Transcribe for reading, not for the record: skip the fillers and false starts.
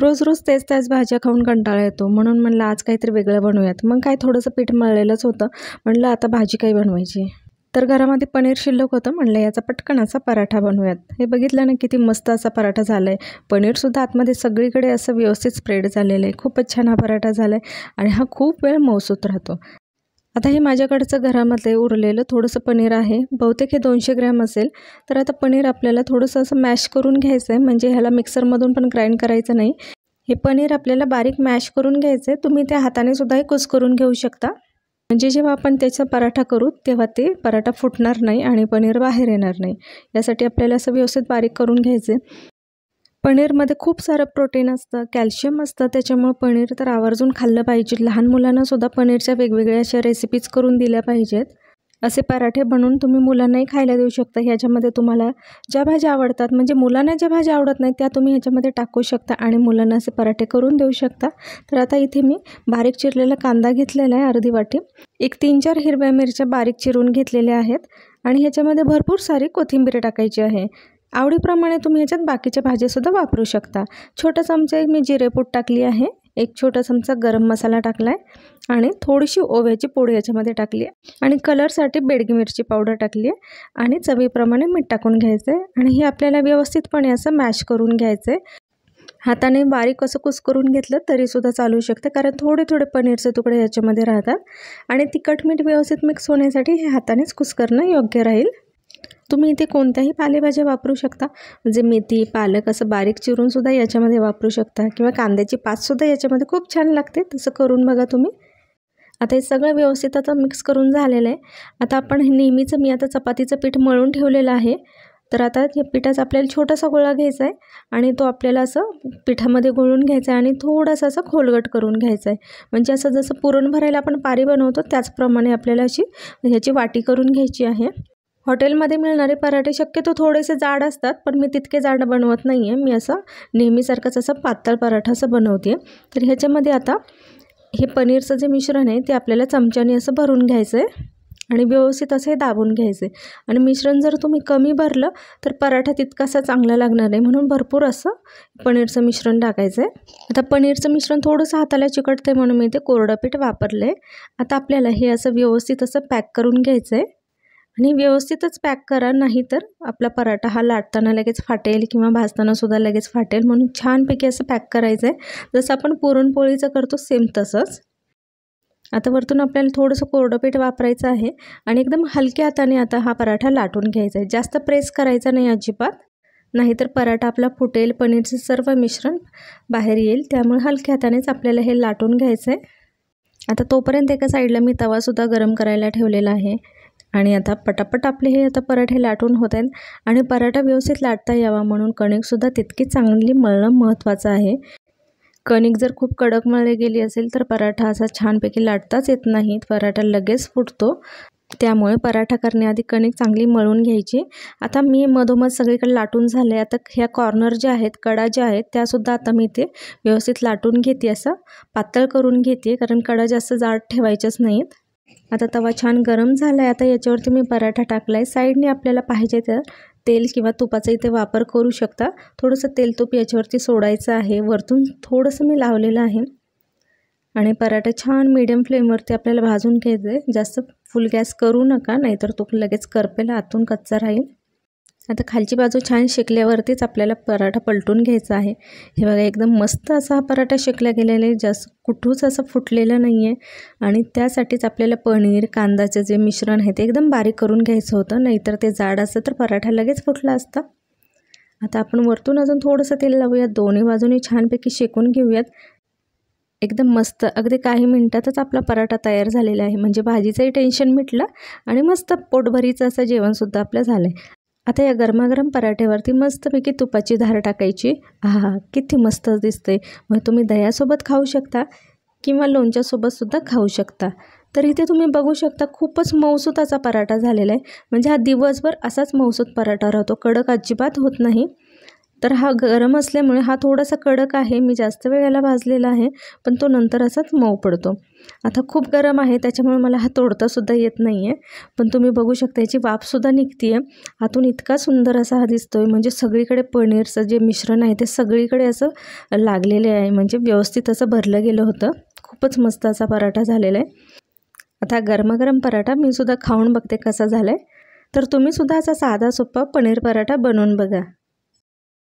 रोज रोज तेच त्याच भाज्या खाऊन कंटाळा येतो, म्हणून म्हणलं आज काहीतरी वेगळं बनवूयात. मग काय थोडंसं पीठ मळलेलंच होतं, म्हणलं आता भाजी काही बनवायची. तर घरामध्ये पनीर शिल्लक होतं, म्हणलं याचा पटकन असा पराठा बनवूयात. हे बघितलं ना किती मस्त असा पराठा झाला आहे. पनीरसुद्धा आतमध्ये सगळीकडे असं व्यवस्थित स्प्रेड झालेलं आहे. खूपच छान हा पराठा झाला आहे आणि हा खूप वेळ मऊसूत राहतो. आता हे माझ्याकडचं घरामध्ये उरलेलं थोडंसं पनीर आहे, बहुतेक हे 200 ग्रॅम असेल. तर आता पनीर आपल्याला थोडंसं असं मॅश करून घ्यायचं आहे, म्हणजे ह्याला मिक्सरमधून पण ग्राइंड करायचं नाही. हे पनीर आपल्याला बारीक मॅश करून घ्यायचं आहे. तुम्ही त्या हाताने सुद्धा कुस्करून घेऊ शकता, म्हणजे जेव्हा आपण त्याचा पराठा करू तेव्हा ते पराठा फुटणार नाही आणि पनीर बाहेर येणार नाही. यासाठी आपल्याला असं व्यवस्थित बारीक करून घ्यायचं आहे. पनीरमध्ये खूप सारं प्रोटीन असतं, कॅल्शियम असतं, त्याच्यामुळे पनीर तर आवर्जून खाल्लं पाहिजे. लहान मुलांनासुद्धा पनीरच्या वेगवेगळ्या अशा रेसिपीज करून दिल्या पाहिजेत. असे पराठे बनवून तुम्ही मुलांनाही खायला देऊ शकता. ह्याच्यामध्ये तुम्हाला ज्या भाज्या आवडतात, म्हणजे मुलांना ज्या भाज्या आवडत नाहीत त्या तुम्ही ह्याच्यामध्ये टाकू शकता आणि मुलांना असे पराठे करून देऊ शकता. तर आता इथे मी बारीक चिरलेला कांदा घेतलेला आहे अर्धी वाटी, एक 3-4 हिरव्या मिरच्या बारीक चिरून घेतलेल्या आहेत आणि ह्याच्यामध्ये भरपूर सारी कोथिंबीर टाकायची आहे. आवडीप्रमाणे तुम्ही ह्याच्यात बाकीच्या भाज्यासुद्धा वापरू शकता. छोटा चमचा मी जिरेपूड टाकली आहे, एक छोटा चमचा गरम मसाला टाकला आहे आणि थोडीशी ओव्याची पूड याच्यामध्ये टाकली आहे आणि कलरसाठी बेडगी मिरची पावडर टाकली आहे आणि चवीप्रमाणे मीठ टाकून घ्यायचं आहे आणि हे आपल्याला व्यवस्थितपणे असं मॅश करून घ्यायचं आहे. हाताने बारीक असं कुस्करून घेतलं तरीसुद्धा चालू शकतं, कारण थोडे थोडे पनीरचे तुकडे याच्यामध्ये राहतात आणि तिखट मीठ व्यवस्थित मिक्स होण्यासाठी हे हातानेच कुस्करणं योग्य राहील. तुम्ही इथे कोणत्याही पालेभाज्या वापरू शकता, म्हणजे मेथी, पालक असं बारीक चिरूनसुद्धा याच्यामध्ये वापरू शकता किंवा कांद्याची पातसुद्धा याच्यामध्ये खूप छान लागते. तसं करून बघा तुम्ही. आता हे सगळं व्यवस्थित आता मिक्स करून झालेलं आहे. आता आपण नेहमीचं मी आता चपातीचं पीठ मळून ठेवलेलं आहे. तर आता या पिठाचा आपल्याला छोटासा गोळा घ्यायचा आहे आणि तो आपल्याला असं पिठामध्ये घोळून घ्यायचा आहे आणि थोडासा असं खोलगट करून घ्यायचा आहे. म्हणजे असं जसं पुरण भरायला आपण पारी बनवतो त्याचप्रमाणे आपल्याला अशी ह्याची वाटी करून घ्यायची आहे. हॉटेलमध्ये मिळणारे पराठे शक्यतो थोडेसे जाड असतात, पण मी तितके जाड बनवत नाही आहे. मी असं नेहमीसारखंच असं पातळ पराठा असं बनवते. तर ह्याच्यामध्ये आता हे पनीरचं जे मिश्रण आहे ते आपल्याला चमच्याने असं भरून घ्यायचं आहे आणि व्यवस्थित असं हे दाबून घ्यायचं आहे. आणि मिश्रण जर तुम्ही कमी भरलं तर पराठा तितकासा चांगला लागणार नाही, म्हणून भरपूर असं पनीरचं मिश्रण टाकायचं आहे. आता पनीरचं मिश्रण थोडंसं हाताला चिकटतं म्हणून मी ते कोरडं पीठ वापरलं आहे. आता आपल्याला हे असं व्यवस्थित असं पॅक करून घ्यायचं आहे आणि व्यवस्थितच पॅक करा, नाही तर आपला पराठा हा लाटताना लगेच फाटेल किंवा भाजतानासुद्धा लगेच फाटेल. म्हणून छानपैकी असं पॅक करायचं आहे, जसं आपण पुरणपोळीचं करतो सेम तसंच. आता वरतून आपल्याला थोडंसं कोरडं पीठ वापरायचं आहे आणि एकदम हलक्या हाताने आता हा पराठा लाटून घ्यायचा आहे. जास्त प्रेस करायचा नाही अजिबात, नाहीतर पराठा आपला फुटेल, पनीरचं सर्व मिश्रण बाहेर येईल. त्यामुळे हलक्या हातानेच आपल्याला हे लाटून घ्यायचं आहे. आता तोपर्यंत एका साईडला मी तवासुद्धा गरम करायला ठेवलेला आहे आणि आता पटापट आपले हे आता पराठे लाटून होत आहेत. आणि पराठा व्यवस्थित लाटता यावा म्हणून कणिकसुद्धा तितकी चांगली मळणं महत्त्वाचं आहे. कणिक जर खूप कडक मळली गेली असेल तर पराठा असा छानपैकी लाटताच येत नाही, पराठा लगेच फुटतो. त्यामुळे पराठा करण्याआधी कणिक चांगली मळून घ्यायची. आता मी मधोमध सगळीकडे लाटून झाले. आता ह्या कॉर्नर ज्या आहेत, कडा ज्या आहेत त्यासुद्धा आता मी ते व्यवस्थित लाटून घेते, असं पातळ करून घेते, कारण कडा जास्त जाड ठेवायच्याच नाहीत. आता तवा छान गरम झाला आहे. आता याच्यावरती मी पराठा टाकला आहे. साईडने आपल्याला पाहिजे तर तेल किंवा तुपाचा इथे वापर करू शकता. थोडंसं तेल तूप याच्यावरती सोडायचं आहे. वरतून थोडंसं मी लावलेलं आहे आणि पराठा छान मीडियम फ्लेमवरती आपल्याला भाजून घ्यायचं आहे. जास्त फुल गॅस करू नका, नाहीतर तूप लगेच करपेल, आतून कच्चा राहील. आता खालची बाजू छान शेकल्यावरतीच आपल्याला पराठा पलटून घ्यायचा आहे. हे बघा एकदम मस्त असा हा पराठा शेकला गेलेला आहे, जास्त कुठूच असं फुटलेलं नाही आहे. आणि त्यासाठीच आपल्याला पनीर कांद्याचं जे मिश्रण आहे ते एकदम बारीक करून घ्यायचं होतं, नाहीतर ते जाड असतं तर पराठा लगेच फुटला असता. आता आपण वरतून अजून थोडंसं तेल लावूयात, दोन्ही बाजूनी छानपैकी शेकून घेऊयात. एकदम मस्त अगदी काही मिनटातच आपला पराठा तयार झालेला आहे. म्हणजे भाजीचंही टेन्शन मिटलं आणि मस्त पोटभरीचं असं जेवणसुद्धा आपलं झालं आहे. आता या गरमागरम पराठ्यावरती मस्तपैकी तुपाची धार टाकायची. आहा, किती मस्त दिसते. मग तुम्ही दह्यासोबत खाऊ शकता किंवा लोणच्यासोबतसुद्धा खाऊ शकता. तर इथे तुम्ही बघू शकता खूपच मऊसूत असा पराठा झालेला आहे. म्हणजे हा दिवसभर असाच मऊसूत पराठा राहतो, कडक अजिबात होत नाही. तर हा गरम असल्यामुळे हा थोडासा कडक आहे, मी जास्त वेळ याला भाजलेला आहे, पण तो नंतर असाच मऊ पडतो. आता खूप गरम आहे त्याच्यामुळे मला हा तोडतासुद्धा येत नाही आहे, पण तुम्ही बघू शकता याची वाफसुद्धा निघते आहे. आतून इतका सुंदर असा हा दिसतो आहे, म्हणजे सगळीकडे पनीरचं जे मिश्रण आहे ते सगळीकडे असं लागलेले आहे, म्हणजे व्यवस्थित असं भरलं गेलं होतं. खूपच मस्त असा पराठा झालेला आहे. आता गरमागरम पराठा मी सुद्धा खाऊन बघते कसा झाला आहे. तर तुम्ही सुद्धा असा साधा सोपा पनीर पराठा बनवून बघा.